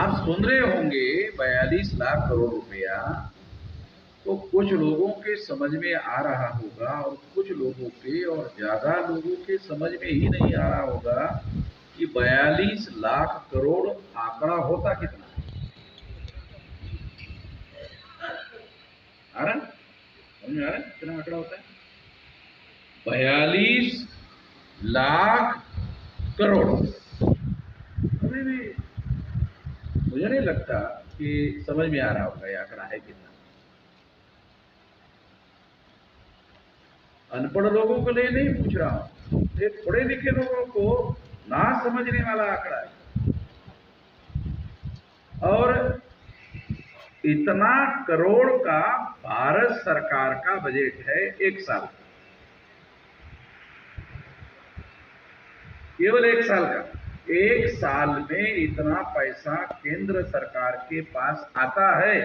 आप सुन रहे होंगे 42 लाख करोड़ रुपया, तो कुछ लोगों के समझ में आ रहा होगा और कुछ लोगों के और ज्यादा लोगों के समझ में ही नहीं आ रहा होगा कि 42 लाख करोड़ आंकड़ा होता कितना आ रहा समझ में आ रहा है कितना आंकड़ा होता है 42 लाख करोड़। अभी भी मुझे नहीं लगता कि समझ में आ रहा होगा ये आंकड़ा है कितना। अनपढ़ लोगों के लिए नहीं पूछ रहा हूं, ये पढ़े लिखे लोगों को ना समझने वाला आंकड़ा है। और इतना करोड़ का भारत सरकार का बजट है एक साल, केवल एक साल का। एक साल में इतना पैसा केंद्र सरकार के पास आता है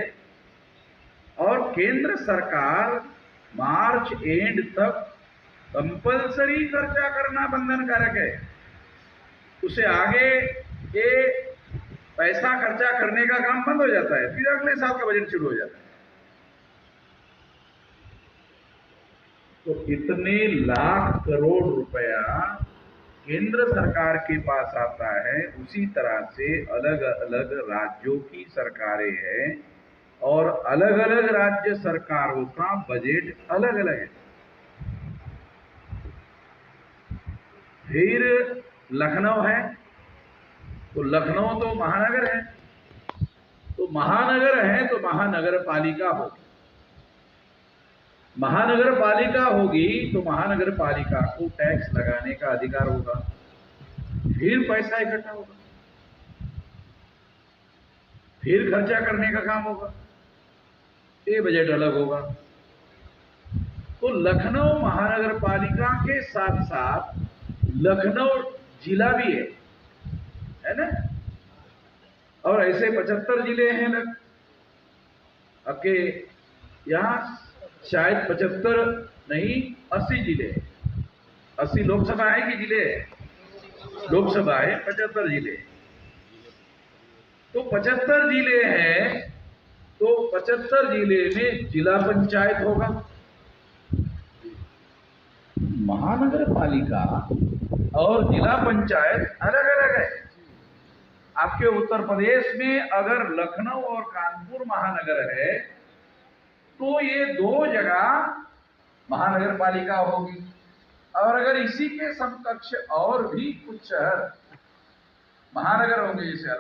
और केंद्र सरकार मार्च एंड तक कंपलसरी खर्चा करना बंधनकारक है। उसे आगे ये पैसा खर्चा करने का काम बंद हो जाता है, फिर अगले साल का बजट शुरू हो जाता है। तो इतने लाख करोड़ रुपया केंद्र सरकार के पास आता है, उसी तरह से अलग अलग राज्यों की सरकारें हैं और अलग अलग राज्य सरकारों का बजट अलग अलग है। फिर लखनऊ है तो लखनऊ तो महानगर है, तो महानगर है तो महानगर पालिका होगी। महानगर पालिका होगी तो महानगर पालिका को टैक्स लगाने का अधिकार होगा, फिर पैसा इकट्ठा होगा, फिर खर्चा करने का काम होगा, ये बजट अलग होगा। तो लखनऊ महानगर पालिका के साथ साथ लखनऊ जिला भी है ना। और ऐसे 75 जिले हैं लग आपके यहाँ, शायद 75 नहीं 80 जिले, 80 लोकसभा है कि जिले है? लोकसभा है, 75 जिले। तो 75 जिले हैं, तो 75 जिले में जिला पंचायत होगा। महानगर पालिका और जिला पंचायत अलग अलग है। आपके उत्तर प्रदेश में अगर लखनऊ और कानपुर महानगर है तो ये दो जगह महानगर पालिका होगी, और अगर इसी के समकक्ष और भी कुछ शहर महानगर होंगे जैसे